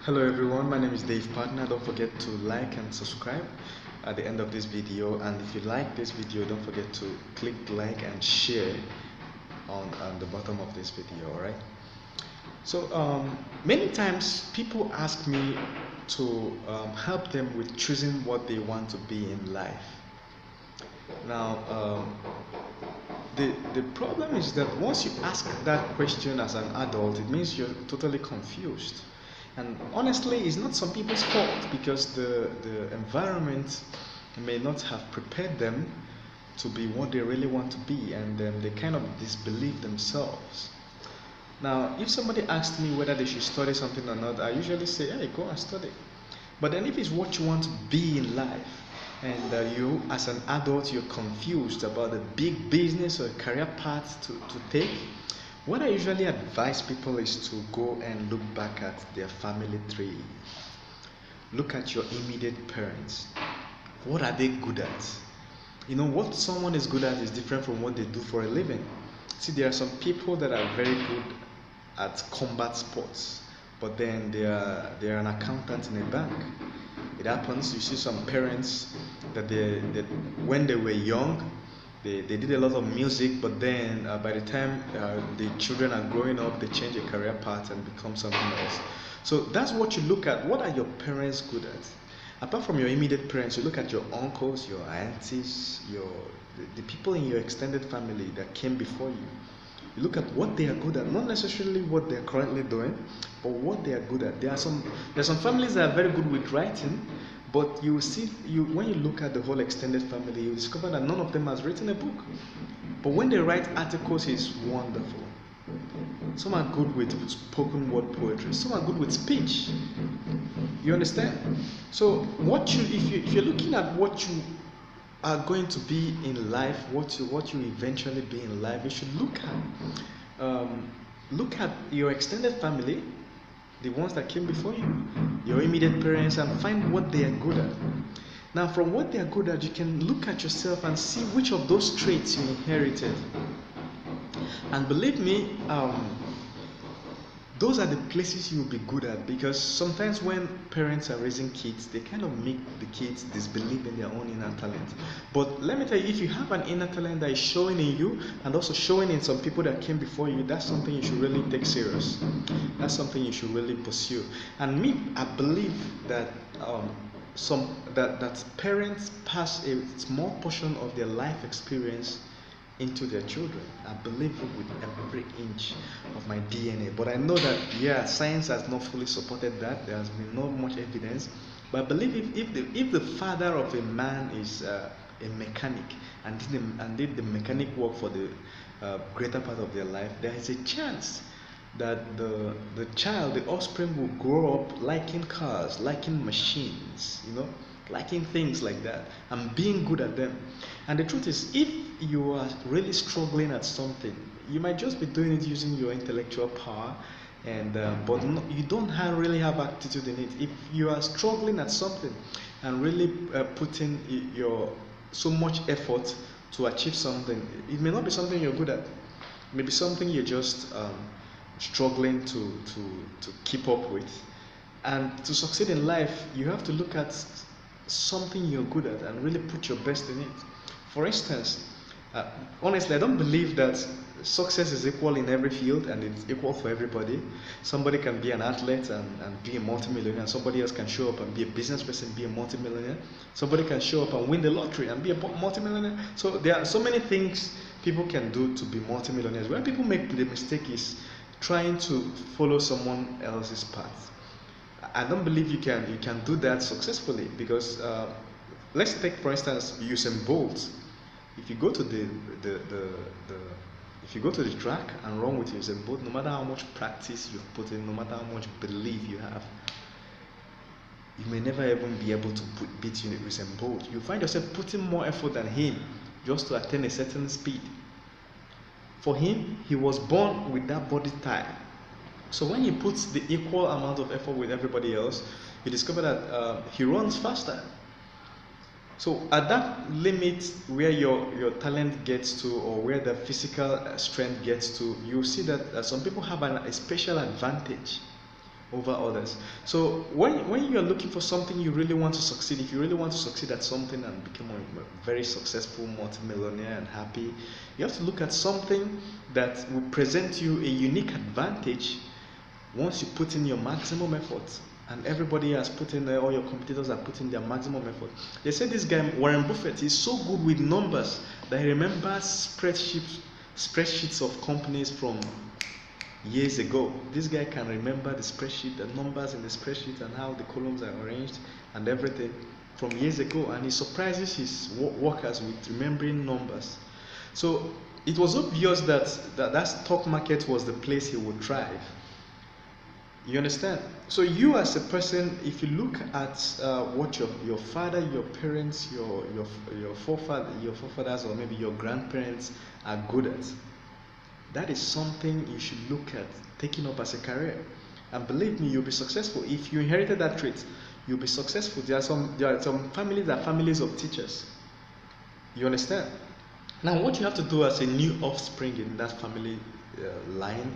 Hello everyone, my name is Dave Partner. Don't forget to like and subscribe at the end of this video, and if you like this video, don't forget to click like and share on the bottom of this video. Alright, so many times people ask me to help them with choosing what they want to be in life. Now the problem is that once you ask that question as an adult, it means you're totally confused. And honestly, it's not some people's fault, because the environment may not have prepared them to be what they really want to be, and then they kind of disbelieve themselves. Now, if somebody asked me whether they should study something or not, I usually say, hey, go and study. But then if it's what you want to be in life, and you as an adult, you're confused about a big business or a career path to take, what I usually advise people is to go and look back at their family tree. Look at your immediate parents. What are they good at? You know, what someone is good at is different from what they do for a living. See, there are some people that are very good at combat sports, but then they are an accountant in a bank. It happens, you see some parents that when they were young, they did a lot of music, but then by the time the children are growing up, they change a career path and become something else. So that's what you look at. What are your parents good at? Apart from your immediate parents, you look at your uncles, your aunties, the people in your extended family that came before you. You look at what they are good at, not necessarily what they are currently doing, but what they are good at. There are some families that are very good with writing, but you see, when you look at the whole extended family, you discover that none of them has written a book. But when they write articles, it's wonderful. Some are good with spoken word poetry. Some are good with speech. You understand? So if you're looking at what you are going to be in life, what you eventually be in life, you should look at your extended family, the ones that came before you, your immediate parents, and find what they are good at. Now, from what they are good at, you can look at yourself and see which of those traits you inherited. And believe me, those are the places you will be good at, because sometimes when parents are raising kids, they kind of make the kids disbelieve in their own inner talent. But let me tell you, if you have an inner talent that is showing in you and also showing in some people that came before you, that's something you should really take serious. That's something you should really pursue. And me, I believe that that parents pass a small portion of their life experience into their children. I believe it with every inch of my DNA. But I know that science has not fully supported that. There has been not much evidence. But I believe if the father of a man is a mechanic and did the mechanic work for the greater part of their life, there is a chance that the child, the offspring, will grow up liking cars, liking machines, liking things like that, and being good at them. And the truth is, if you are really struggling at something, you might just be doing it using your intellectual power, and but no, you don't really have aptitude in it. If you are struggling at something and really putting your so much effort to achieve something, it may not be something you're good at. It may be something you're just struggling to keep up with. And to succeed in life, you have to look at something you're good at and really put your best in it. For instance, honestly, I don't believe that success is equal in every field and it's equal for everybody. Somebody can be an athlete and be a multimillionaire, and somebody else can show up and be a business person, be a multimillionaire. Somebody can show up and win the lottery and be a multimillionaire. So there are so many things people can do to be multimillionaires. Where people make the mistake is trying to follow someone else's path. I don't believe you can do that successfully, because let's take for instance Usain Bolt. If you go to if you go to the track and run with Usain Bolt, no matter how much practice you've put in, no matter how much belief you have, you may never even be able to beat Usain Bolt. You find yourself putting more effort than him just to attain a certain speed. For him, he was born with that body type. So when he puts the equal amount of effort with everybody else, you discover that he runs faster. So at that limit where your talent gets to, or where the physical strength gets to, you see that some people have a special advantage over others. So when you are looking for something you really want to succeed, if you really want to succeed at something and become a very successful multimillionaire and happy, you have to look at something that will present you a unique advantage once you put in your maximum effort. And everybody has put in, all your competitors have put in their maximum effort. They said this guy Warren Buffett is so good with numbers that he remembers spreadsheets of companies from years ago. This guy can remember the spreadsheet, the numbers in the spreadsheet and how the columns are arranged and everything from years ago, and he surprises his workers with remembering numbers. So it was obvious that stock market was the place he would thrive. You understand? So you as a person, if you look at what your father, your parents, your forefathers, or maybe your grandparents are good at, that is something you should look at taking up as a career. And believe me, you'll be successful. If you inherited that trait, you'll be successful. There are some families that are families of teachers. You understand? Now, what you have to do as a new offspring in that family line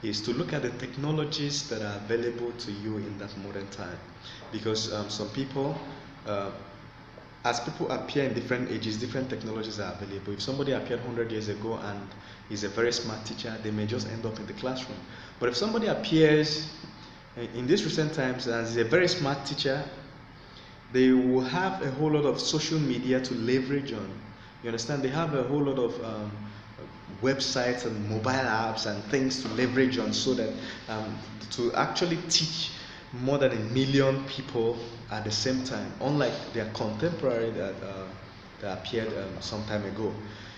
is to look at the technologies that are available to you in that modern time. Because some people, as people appear in different ages, different technologies are available. If somebody appeared 100 years ago and is a very smart teacher, they may just end up in the classroom. But if somebody appears in these recent times and is a very smart teacher, they will have a whole lot of social media to leverage on. You understand? They have a whole lot of websites and mobile apps and things to leverage on, so that to actually teach more than 1 million people at the same time, unlike their contemporary that appeared some time ago.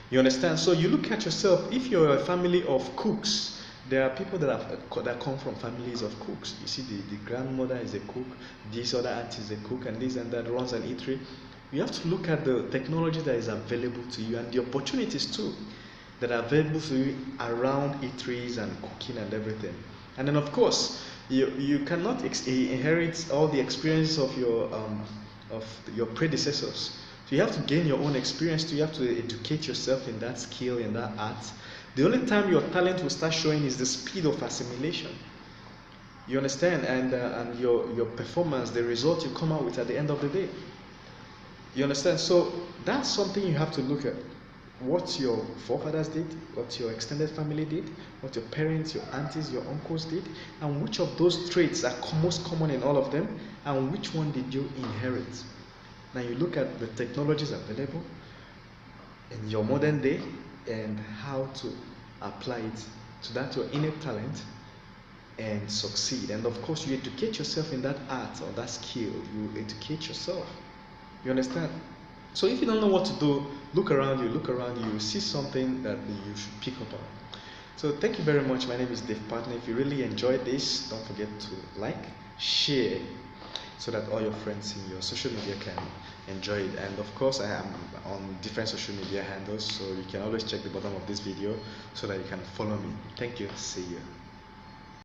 You understand? So you look at yourself. If you're a family of cooks, there are people that come from families of cooks. You see, the grandmother is a cook, this other aunt is a cook, and this and that runs an eatery. You have to look at the technology that is available to you and the opportunities too that are available to you around eateries and cooking and everything. And then of course, you cannot inherit all the experience of your predecessors. So you have to gain your own experience too. You have to educate yourself in that skill, in that art. The only time your talent will start showing is the speed of assimilation. You understand? And your performance, the result you come out with at the end of the day. You understand? So that's something you have to look at. What your forefathers did, what your extended family did, what your parents, your aunties, your uncles did, and which of those traits are most common in all of them, and which one did you inherit. Now you look at the technologies available in your modern day and how to apply it to that your innate talent and succeed. And of course, you educate yourself in that art or that skill. You educate yourself. You understand? So if you don't know what to do, look around you see something that you should pick up on. So thank you very much. My name is Dave Partner. If you really enjoyed this, don't forget to like, share, so that all your friends in your social media can enjoy it. And of course, I am on different social media handles, so you can always check the bottom of this video so that you can follow me. Thank you. See you.